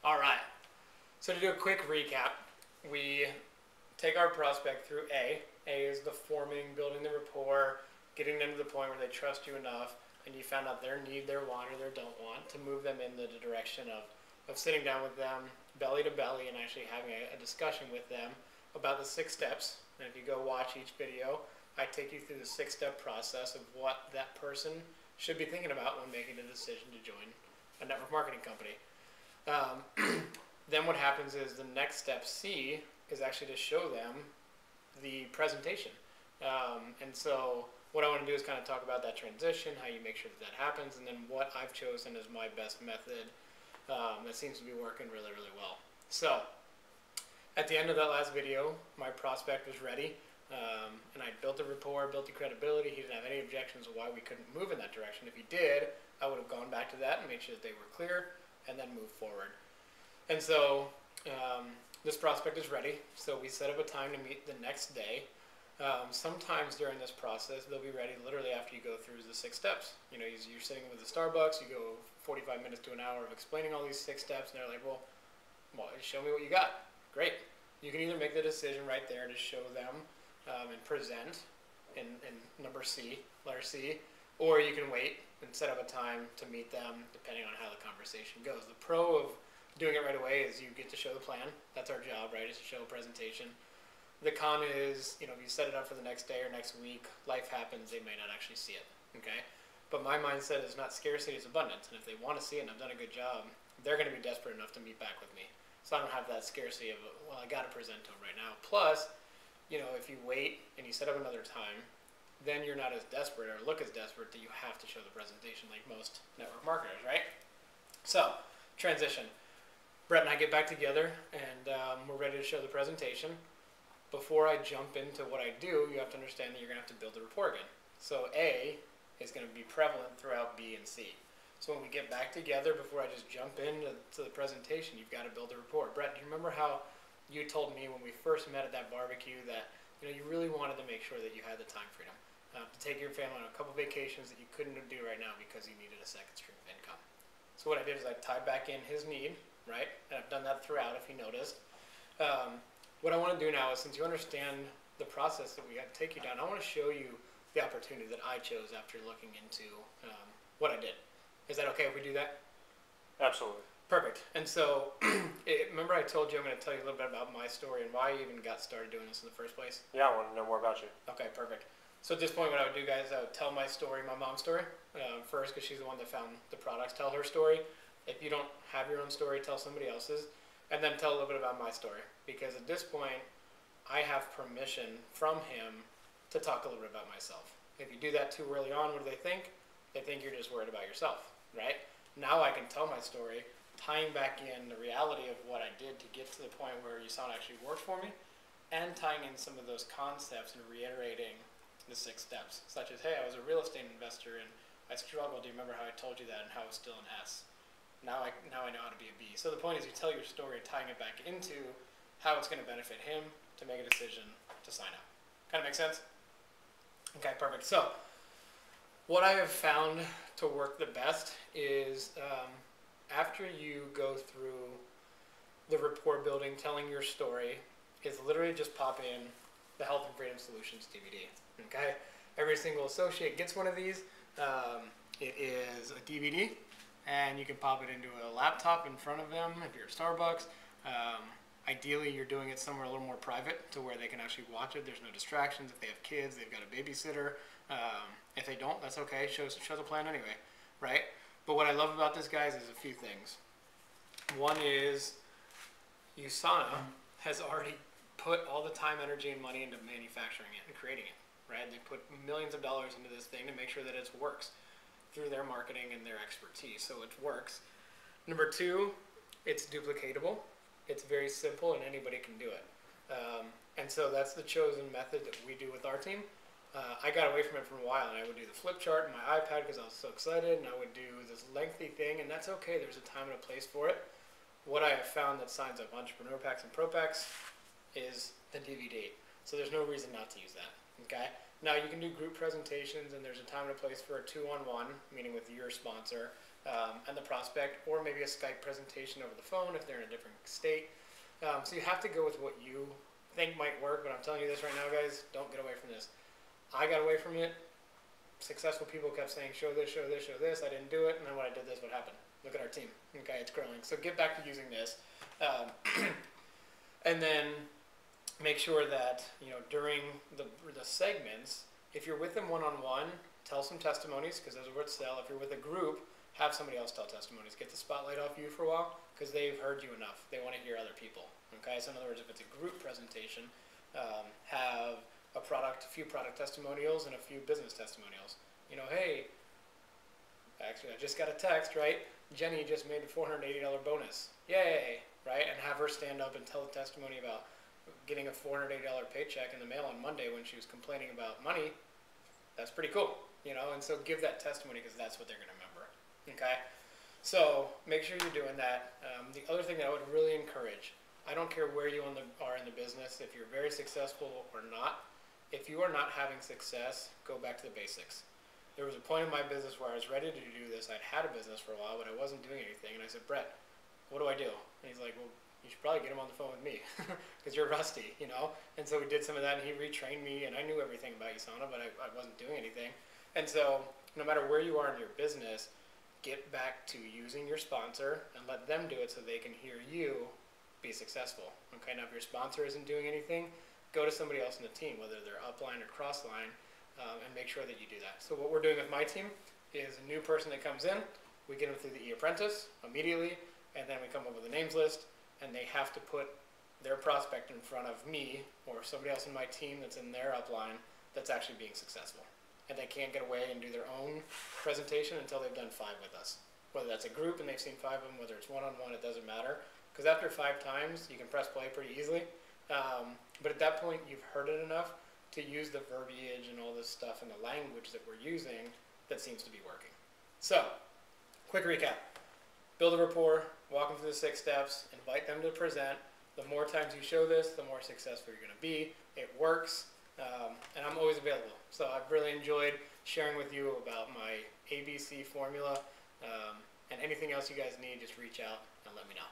All right. So to do a quick recap, we take our prospect through A. A is the forming, building the rapport, getting them to the point where they trust you enough, and you found out their need, their want, or their don't want, to move them in the direction of sitting down with them, belly to belly, and actually having a discussion with them about the 6 steps. And if you go watch each video, I take you through the 6-step process of what that person should be thinking about when making a decision to join a network marketing company. Then what happens is the next step, C, is actually to show them the presentation. And so what I want to do is kind of talk about that transition, how you make sure that happens, and then what I've chosen as my best method that seems to be working really, really well. So at the end of that last video, my prospect was ready, and I built the rapport, built the credibility. He didn't have any objections of why we couldn't move in that direction. If he did, I would have gone back to that and made sure that they were clear, and then move forward. And so this prospect is ready, so we set up a time to meet the next day. Sometimes during this process, they'll be ready literally after you go through the 6 steps. You know, you're sitting with the Starbucks, you go 45 minutes to an hour of explaining all these 6 steps, and they're like, well, show me what you got. Great. You can either make the decision right there to show them and present in number C, letter C, or you can wait and set up a time to meet them depending on how the conversation goes. The pro of doing it right away is you get to show the plan. That's our job, right, is to show a presentation. The con is, you know, if you set it up for the next day or next week, life happens, they may not actually see it, okay? But my mindset is not scarcity, it's abundance. And if they want to see it and I've done a good job, they're going to be desperate enough to meet back with me. So I don't have that scarcity of, well, I got to present to them right now. Plus, you know, if you wait and you set up another time, then you're not as desperate or look as desperate that you have to show the presentation like most network marketers, right? So, transition. Brett and I get back together and we're ready to show the presentation. Before I jump into what I do, you have to understand that you're going to have to build the rapport again. So A is going to be prevalent throughout B and C. So when we get back together, before I just jump into the presentation, you've got to build a rapport. Brett, do you remember how you told me when we first met at that barbecue that you really wanted to make sure that you had the time freedom to take your family on a couple vacations that you couldn't do right now because you needed a second stream of income? So what I did is I tied back in his need, right? And I've done that throughout, if you noticed. What I want to do now is, since you understand the process that we have to take you down, I want to show you the opportunity that I chose after looking into what I did. Is that okay if we do that? Absolutely. Perfect. And so, remember I told you I'm going to tell you a little bit about my story and why I even got started doing this in the first place? Yeah, I want to know more about you. Okay, perfect. So at this point, what I would do, guys, I would tell my story, my mom's story, first, because she's the one that found the products. Tell her story. If you don't have your own story, tell somebody else's. And then tell a little bit about my story. Because at this point, I have permission from him to talk a little bit about myself. If you do that too early on, what do they think? They think you're just worried about yourself, right? Now I can tell my story, tying back in the reality of what I did to get to the point where you saw it actually worked for me, and tying in some of those concepts and reiterating the 6 steps, such as, hey, I was a real estate investor and I struggled. Do you remember how I told you that and how it's still an S? Now I know how to be a B. So the point is you tell your story, tying it back into how it's going to benefit him to make a decision to sign up. Kind of make sense? Okay, perfect. So what I have found to work the best is after you go through the rapport building, telling your story, is literally just pop in the Health and Freedom Solutions DVD. Okay? Every single associate gets one of these. It is a DVD, and you can pop it into a laptop in front of them if you're at Starbucks. Ideally, you're doing it somewhere a little more private to where they can actually watch it. There's no distractions. If they have kids, they've got a babysitter. If they don't, that's okay. Show the plan anyway, right? But what I love about this, guys, is a few things. One is USANA has already put all the time, energy, and money into manufacturing it and creating it, right? They put millions of dollars into this thing to make sure that it works through their marketing and their expertise, so it works. Number 2, it's duplicatable. It's very simple, and anybody can do it. And so that's the chosen method that we do with our team. I got away from it for a while, and I would do the flip chart on my iPad because I was so excited, and I would do this lengthy thing, and that's okay. There's a time and a place for it. What I have found that signs up Entrepreneur Packs and Pro Packs is the DVD. So there's no reason not to use that, okay? Now you can do group presentations, and there's a time and a place for a 2-on-1, meaning with your sponsor, and the prospect, or maybe a Skype presentation over the phone if they're in a different state. So you have to go with what you think might work, but I'm telling you this right now, guys, don't get away from this. I got away from it. Successful people kept saying, show this, show this, show this. I didn't do it, and then when I did this, what happened? Look at our team. Okay, it's growing. So get back to using this. And then make sure that, during the segments, if you're with them one-on-one, tell some testimonies, because those are what sell. If you're with a group, have somebody else tell testimonies. Get the spotlight off you for a while, because they've heard you enough. They want to hear other people. Okay, so in other words, if it's a group presentation, have a few product testimonials and a few business testimonials. Hey, actually I just got a text, right? Jenny just made a $480 bonus. Yay, right? And have her stand up and tell a testimony about getting a $480 paycheck in the mail on Monday when she was complaining about money. That's pretty cool, and so give that testimony, because that's what they're going to remember. Okay, so make sure you're doing that. The other thing that I would really encourage, I don't care where you are in the business, if you're very successful or not, if you are not having success, go back to the basics. There was a point in my business where I was ready to do this. I'd had a business for a while, but I wasn't doing anything. And I said, Brett, what do I do? And he's like, well, you should probably get him on the phone with me because you're rusty, And so we did some of that, and he retrained me, and I knew everything about USANA, but I wasn't doing anything. And so no matter where you are in your business, get back to using your sponsor and let them do it so they can hear you be successful. Okay, now if your sponsor isn't doing anything, go to somebody else in the team, whether they're upline or crossline, and make sure that you do that. So what we're doing with my team is a new person that comes in, we get them through the e-apprentice immediately, and then we come up with a names list, and they have to put their prospect in front of me or somebody else in my team that's in their upline that's actually being successful. And they can't get away and do their own presentation until they've done 5 with us. Whether that's a group and they've seen 5 of them, whether it's one-on-one, it doesn't matter. Because after 5 times, you can press play pretty easily. But at that point, you've heard it enough to use the verbiage and all this stuff and the language that we're using that seems to be working. So, quick recap. Build a rapport, walk them through the 6 steps, invite them to present. The more times you show this, the more successful you're going to be. It works, and I'm always available. So I've really enjoyed sharing with you about my ABC formula, and anything else you guys need, just reach out and let me know.